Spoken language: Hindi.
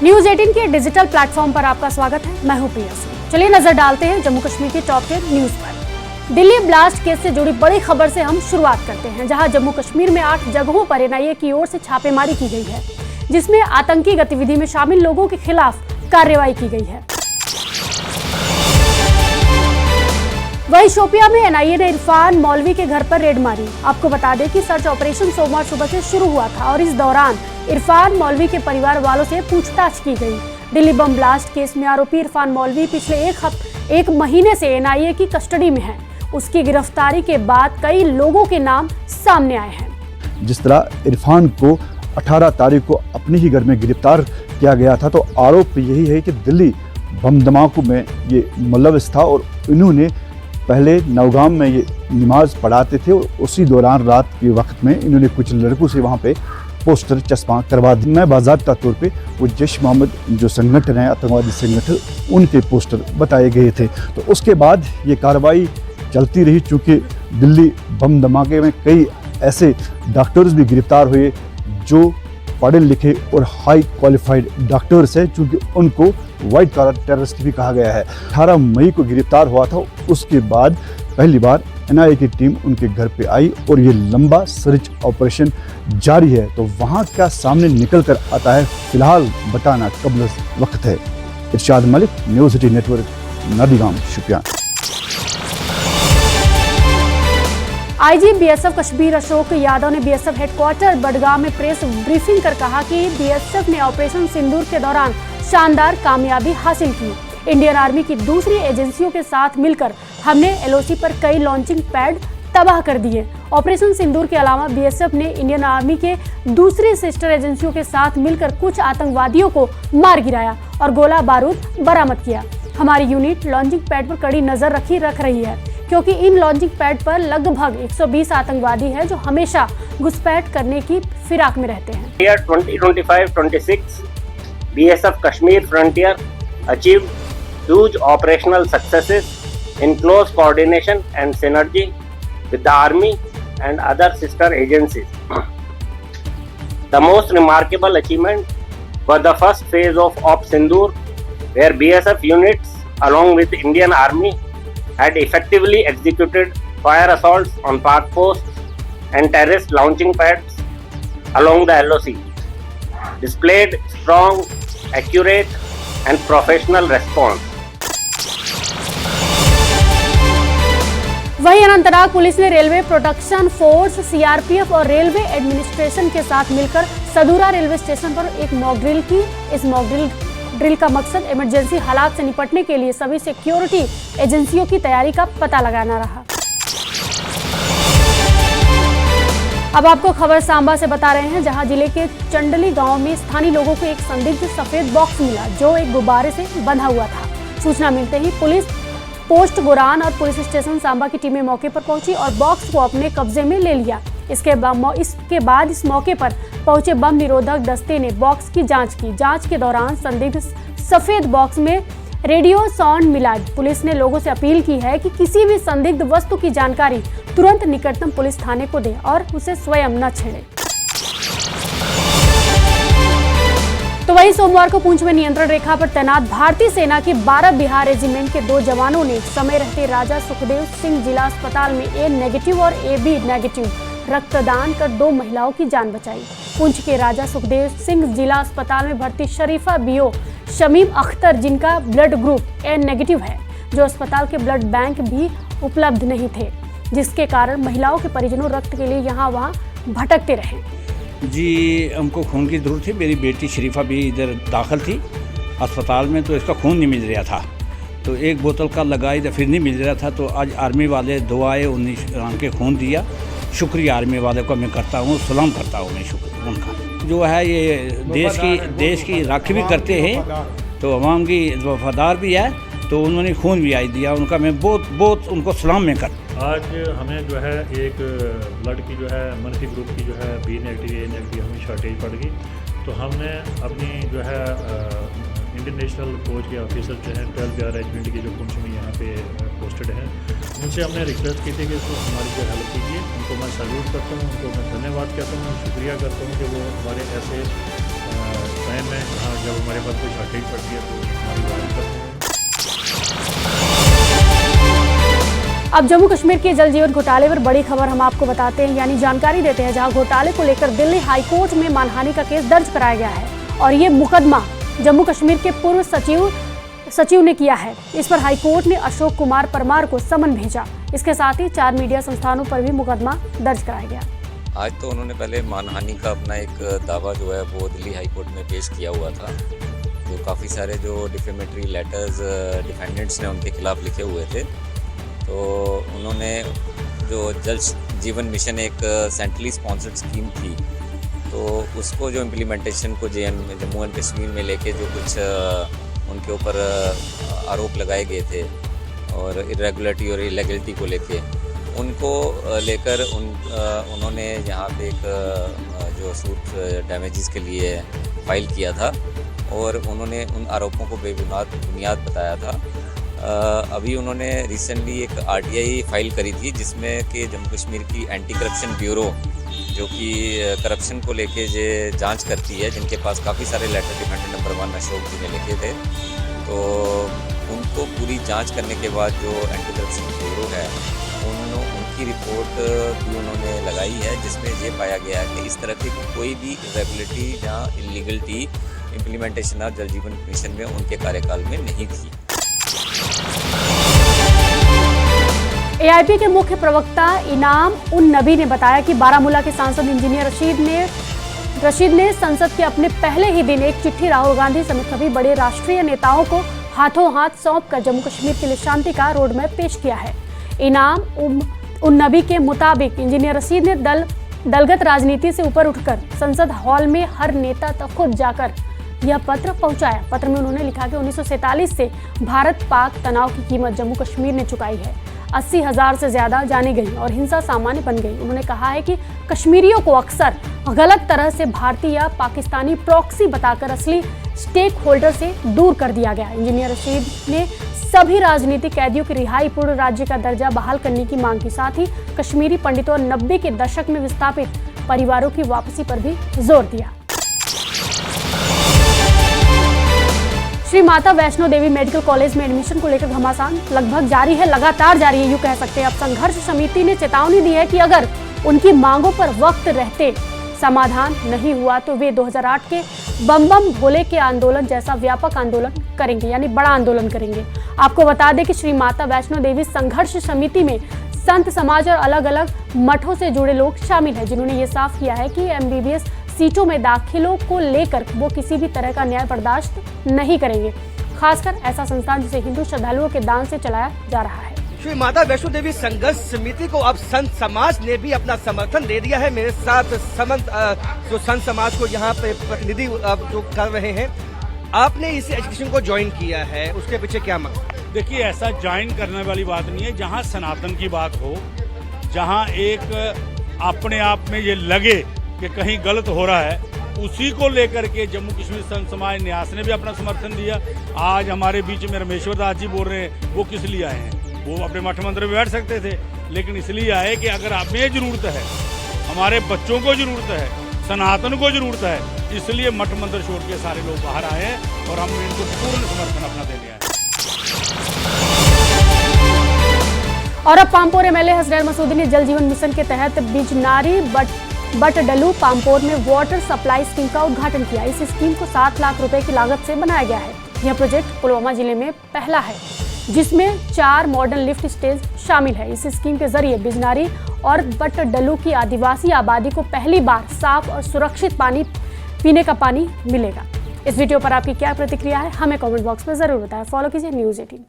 न्यूज 18 के डिजिटल प्लेटफॉर्म पर आपका स्वागत है। मैं हूं प्रिया सिंह। चलिए नजर डालते हैं जम्मू कश्मीर की टॉप 10 न्यूज पर। दिल्ली ब्लास्ट केस से जुड़ी बड़ी खबर से हम शुरुआत करते हैं, जहां जम्मू कश्मीर में 8 जगहों पर एनआईए की ओर से छापेमारी की गई है, जिसमें आतंकी गतिविधि में शामिल लोगों के खिलाफ कार्रवाई की गई है। वहीं शोपियां में एनआईए ने इरफान मौलवी के घर पर रेड मारी। आपको बता दें कि सर्च ऑपरेशन सोमवार सुबह से शुरू हुआ था और इस दौरान इरफान मौलवी के परिवार वालों से पूछताछ की गई। दिल्ली बम ब्लास्ट केस में आरोपी इरफान मौलवी पिछले एक महीने से एनआईए की कस्टडी में है। उसकी गिरफ्तारी के बाद कई लोगों के नाम सामने आए हैं। जिस तरह इरफान को 18 तारीख को अपने ही घर में गिरफ्तार किया गया था, तो आरोप यही है कि दिल्ली बम धमाकों में ये मुलविस था और इन्होंने पहले नौगाम में ये नमाज पढ़ाते थे और उसी दौरान रात के वक्त में इन्होंने कुछ लड़कों से वहाँ पे पोस्टर चस्पा करवा दी। मैं बाज़ाब्ता तौर पे वो जैश मोहम्मद जो संगठन है, आतंकवादी संगठन, उनके पोस्टर बताए गए थे। तो उसके बाद ये कार्रवाई चलती रही। चूँकि दिल्ली बम धमाके में कई ऐसे डॉक्टर्स भी गिरफ्तार हुए जो पढ़े लिखे और हाई क्वालिफाइड डॉक्टर्स हैं, चूँकि उनको वाइट कॉलर टेररिस्ट भी कहा गया है। 18 मई को गिरफ्तार हुआ था। उसके बाद पहली बार एनआईए की टीम उनके घर पे आई और ये लंबा सर्च ऑपरेशन जारी है। तो वहाँ क्या सामने निकल कर आता है, फिलहाल बताना कब्ल वक्त है। Irshad Malik, news 18 network, Nadigam, Shopian. IG BSF Kashmir Ashok Yadav ने बीएसएफ हेडक्वार्टर बडगाम में प्रेस ब्रीफिंग कर कहा कि बीएसएफ ने ऑपरेशन सिंदूर के दौरान शानदार कामयाबी हासिल की। इंडियन आर्मी की दूसरी एजेंसियों के साथ मिलकर हमने एलओसी पर कई लॉन्चिंग पैड तबाह कर दिए। ऑपरेशन सिंदूर के अलावा बीएसएफ ने इंडियन आर्मी के दूसरी सिस्टर एजेंसियों के साथ मिलकर कुछ आतंकवादियों को मार गिराया और गोला बारूद बरामद किया। हमारी यूनिट लॉन्चिंग पैड पर कड़ी नजर रख रही है, क्योंकि इन लॉन्चिंग पैड पर लगभग 120 आतंकवादी हैं जो हमेशा घुसपैठ करने की फिराक में रहते हैं। 2025-26 BSF Kashmir Frontier achieved huge operational successes in close coordination and synergy with the Army and other sister agencies. The most remarkable achievement was the first phase of Op Sindoor, where BSF units along with Indian Army had effectively executed fire assaults on park posts and terrorist launching pads along the LOC, displayed strong, accurate and professional response. वहीं अनंतनाग पुलिस ने रेलवे प्रोटेक्शन फोर्स, सीआरपीएफ और रेलवे एडमिनिस्ट्रेशन के साथ मिलकर सदूरा रेलवे स्टेशन पर एक मॉक ड्रिल की। इस मॉक ड्रिल का मकसद इमरजेंसी हालात से निपटने के लिए सभी सिक्योरिटी एजेंसियों की तैयारी का पता लगाना रहा। अब आपको खबर सांबा से बता रहे हैं, जहां जिले के चंडली गांव में स्थानीय लोगों को एक संदिग्ध सफेद बॉक्स मिला जो एक गुब्बारे से बंधा हुआ था। सूचना मिलते ही पुलिस पोस्ट गोरान और पुलिस स्टेशन सांबा की टीमें मौके पर पहुंची और बॉक्स को अपने कब्जे में ले लिया। इसके बाद इस मौके पर पहुंचे बम निरोधक दस्ते ने बॉक्स की जांच की। जांच के दौरान संदिग्ध सफेद बॉक्स में रेडियो साउंड मिला। पुलिस ने लोगों से अपील की है कि किसी भी संदिग्ध वस्तु की जानकारी तुरंत निकटतम पुलिस थाने को दें और उसे स्वयं न छेड़े। तो वहीं सोमवार को पुंछ में नियंत्रण रेखा पर तैनात भारतीय सेना की 12 बिहार रेजिमेंट के 2 जवानों ने समय रहते राजा सुखदेव सिंह जिला अस्पताल में ए नेगेटिव और AB नेगेटिव रक्तदान कर 2 महिलाओं की जान बचाई। पुंछ के राजा सुखदेव सिंह जिला अस्पताल में भर्ती शरीफा बीओ शमीम अख्तर, जिनका ब्लड ग्रुप ए नेगेटिव है, जो अस्पताल के ब्लड बैंक भी उपलब्ध नहीं थे, जिसके कारण महिलाओं के परिजनों रक्त के लिए यहाँ वहाँ भटकते रहे। जी, हमको खून की ज़रूरत थी। मेरी बेटी शरीफा भी इधर दाखिल थी अस्पताल में, तो इसका खून नहीं मिल रहा था, तो एक बोतल का लगाई तो फिर नहीं मिल रहा था। तो आज आर्मी वाले 2 आए, 19 के खून दिया। शुक्रिया आर्मी वाले को मैं करता हूँ, सलाम करता हूँ मैं शुक्र उनका। जो है ये देश की राखी भी करते हैं, तो अवाम की वफादार भी है, तो उन्होंने खून भी आई दिया उनका। मैं बहुत उनको सलाम में कर। आज हमें जो है एक ब्लड की जो है मनफी ग्रुप की जो है B नेगेटिव A नेगेटिव हमें शॉर्टेज पड़ गई, तो हमने अपनी जो है इंडियन नेशनल फौज के ऑफिसर जो हैं 12 बिहार रेजिमेंट के जो पुंछ में यहाँ पे पोस्टेड हैं, उनसे हमने रिक्वेस्ट की थी कि इसको हमारी जो हेल्प कीजिए। उनको मैं सैल्यूट करता हूँ, उनको मैं धन्यवाद कहता हूँ, शुक्रिया करता हूँ कि वो हमारे ऐसे टाइम में जहाँ जब हमारे पास कोई शॉर्टेज पड़ती है तो हमारी वायरिंग करते हैं। अब जम्मू कश्मीर के जल जीवन घोटाले पर बड़ी खबर हम आपको बताते हैं, यानी जानकारी देते हैं, जहां घोटाले को लेकर दिल्ली हाईकोर्ट में मानहानि का केस दर्ज कराया गया है और ये मुकदमा जम्मू कश्मीर के पूर्व सचिव ने किया है। इस पर हाईकोर्ट ने अशोक कुमार परमार को समन भेजा। इसके साथ ही 4 मीडिया संस्थानों पर भी मुकदमा दर्ज कराया गया। आज तो उन्होंने पहले मानहानि का अपना एक दावा जो है वो दिल्ली हाईकोर्ट में पेश किया हुआ था, जो काफ़ी सारे जो डिफेमेटरी लेटर्स डिफेंडेंट्स ने उनके खिलाफ लिखे हुए थे। तो उन्होंने जो जल जीवन मिशन एक सेंट्रली स्पॉन्सर्ड स्कीम थी, तो उसको जो इम्प्लीमेंटेशन को जम्मू एंड कश्मीर में लेके जो कुछ उनके ऊपर आरोप लगाए गए थे और इरेगुलरिटी और इलीगलिटी को लेके उनको लेकर उन्होंने यहाँ पे एक जो सूट डैमेजेस के लिए फाइल किया था और उन्होंने उन आरोपों को बुनियाद बताया था। अभी उन्होंने रिसेंटली एक RTI फाइल करी थी जिसमें कि जम्मू कश्मीर की एंटी करप्शन ब्यूरो जो कि करप्शन को लेके जांच करती है, जिनके पास काफ़ी सारे लेटर डिफेंडेंट नंबर 1 अशोक जी ने लिखे थे, तो उनको पूरी जांच करने के बाद जो एंटी करप्शन ब्यूरो है उनकी रिपोर्ट भी उन्होंने लगाई है, जिसमें ये पाया गया है कि इस तरह की कोई भी इरेगुलरिटी या इलीगलिटी इम्प्लीमेंटेशन ऑफ जल जीवन मिशन में उनके कार्यकाल में नहीं थी। AIP के मुख्य प्रवक्ता इनाम उन नबी ने बताया कि बारामूला के सांसद इंजीनियर रशीद ने संसद के अपने पहले ही दिन एक चिट्ठी राहुल गांधी समेत सभी बड़े राष्ट्रीय नेताओं को हाथों हाथ सौंपकर जम्मू कश्मीर के लिए शांति का रोड मैप पेश किया है। इनाम उन नबी के मुताबिक इंजीनियर रशीद ने दलगत राजनीति से ऊपर उठकर संसद हॉल में हर नेता तक खुद जाकर यह पत्र पहुंचाया। पत्र में उन्होंने लिखा कि 1947 से भारत पाक तनाव की कीमत जम्मू कश्मीर ने चुकाई है। 80,000 से ज्यादा जाने गई और हिंसा सामान्य बन गई। उन्होंने कहा है कि कश्मीरियों को अक्सर गलत तरह से भारतीय या पाकिस्तानी प्रॉक्सी बताकर असली स्टेक होल्डर से दूर कर दिया गया। इंजीनियर रशीद ने सभी राजनीतिक कैदियों की रिहाई, पूर्ण राज्य का दर्जा बहाल करने की मांग के साथ ही कश्मीरी पंडितों और 90 के दशक में विस्थापित परिवारों की वापसी पर भी जोर दिया। श्री माता वैष्णो देवी मेडिकल कॉलेज में एडमिशन को लेकर घमासान लगभग जारी है, लगातार जारी है, यूं कह सकते हैं। अब संघर्ष समिति ने चेतावनी दी है कि अगर उनकी मांगों पर वक्त रहते समाधान नहीं हुआ तो वे 2008 के बम बम भोले के आंदोलन जैसा व्यापक आंदोलन करेंगे, यानी बड़ा आंदोलन करेंगे। आपको बता दें कि श्री माता वैष्णो देवी संघर्ष समिति में संत समाज और अलग अलग मठों से जुड़े लोग शामिल हैं, जिन्होंने ये साफ किया है कि MBBS सीटों में दाखिलों को लेकर वो किसी भी तरह का न्याय बर्दाश्त नहीं करेंगे, खासकर ऐसा संस्थान जिसे हिंदू श्रद्धालुओं के दान से चलाया जा रहा है। श्री माता वैष्णो देवी संघर्ष समिति को अब संत समाज ने भी अपना समर्थन दे दिया है। मेरे साथ जो संत समाज को यहाँ पे प्रतिनिधि जो कर रहे हैं, आपने इस एजुकेशन को ज्वाइन किया है, उसके पीछे क्या मकसद? देखिए, ऐसा ज्वाइन करने वाली बात नहीं है। जहाँ सनातन की बात हो, जहाँ एक अपने आप में ये लगे कि कहीं गलत हो रहा है, उसी को लेकर के जम्मू कश्मीर संत समाज न्यास ने भी अपना समर्थन दिया। आज हमारे बीच में रमेश्वर दास जी बोल रहे हैं, वो किस लिए आए हैं? वो अपने मठ मंदिर में बैठ सकते थे, लेकिन इसलिए आए कि अगर हमें जरूरत है, हमारे बच्चों को जरूरत है, सनातन को जरूरत है, इसलिए मठ मंदिर छोड़ के सारे लोग बाहर आए हैं और हम इनको पूर्ण समर्थन अपना देने आए। और अब पामपोर MLA हसनैन मसूदी ने जल जीवन मिशन के तहत बिजनारी बटडलू पामपोर में वाटर सप्लाई स्कीम का उद्घाटन किया। इस स्कीम को 7 लाख रुपए की लागत से बनाया गया है। यह प्रोजेक्ट पुलवामा जिले में पहला है, जिसमें 4 मॉडर्न लिफ्ट स्टेज शामिल है। इस स्कीम के जरिए बिजनारी और बटडलू की आदिवासी आबादी को पहली बार साफ और सुरक्षित पीने का पानी मिलेगा। इस वीडियो पर आपकी क्या प्रतिक्रिया है, हमें कमेंट बॉक्स में जरूर बताएं। फॉलो कीजिए News 18।